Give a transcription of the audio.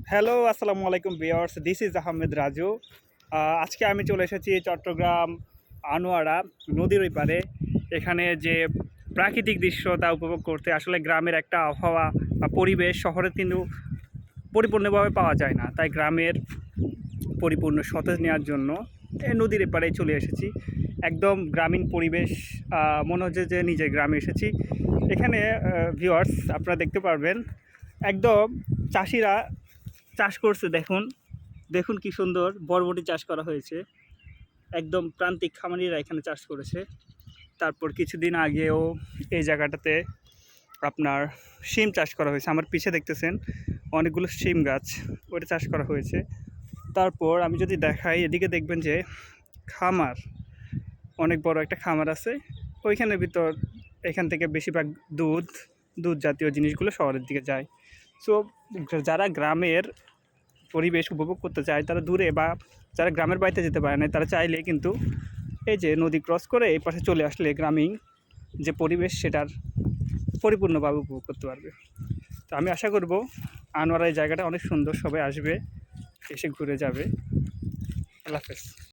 Hello, আসসালামু আলাইকুম viewers. This is Ahmed Raju. আজকে আমি চলে এসেছি চট্টগ্রাম আনোয়ারা নদীর ওই পারে। এখানে যে প্রাকৃতিক দৃশ্য তা উপভোগ করতে আসলে গ্রামের একটা আবহাওয়া বা পরিবেশ শহরে কিন্তু পরিপূর্ণভাবে পাওয়া যায় না। তাই গ্রামের পরিপূর্ণ সতেজ নেওয়ার জন্য এই নদীর এপারে চলে এসেছি। একদম গ্রামীণ পরিবেশ, মনে হচ্ছে যে নিজের গ্রামে এসেছি। এখানে ভিউয়ার্স আপনারা দেখতে পারবেন একদম চাষিরা চাষ করছে। দেখুন দেখুন কি সুন্দর বরবটি চাষ করা হয়েছে। একদম প্রান্তিক খামারিরা এখানে চাষ করেছে। তারপর কিছুদিন আগেও এই জায়গাটাতে আপনার শিম চাষ করা হয়েছে। আমার পিছে দেখতেছেন অনেকগুলো শিম গাছ, ওটা চাষ করা হয়েছে। তারপর আমি যদি দেখাই, এদিকে দেখবেন যে খামার, অনেক বড় একটা খামার আছে। ওইখানের ভিতর এখান থেকে বেশিরভাগ দুধ জাতীয় জিনিসগুলো শহরের দিকে যায়। সো যারা গ্রামের পরিবেশ উপভোগ করতে চায় তারা দূরে, বা যারা গ্রামের বাড়িতে যেতে পারে না তারা চাইলে কিন্তু এই যে নদী ক্রস করে এই পাশে চলে আসলে গ্রামীণ যে পরিবেশ সেটার পরিপূর্ণভাবে উপভোগ করতে পারবে। তো আমি আশা করব আনোয়ারা এই জায়গাটা অনেক সুন্দর, সবাই আসবে, এসে ঘুরে যাবে। আল্লাহ হাফেজ।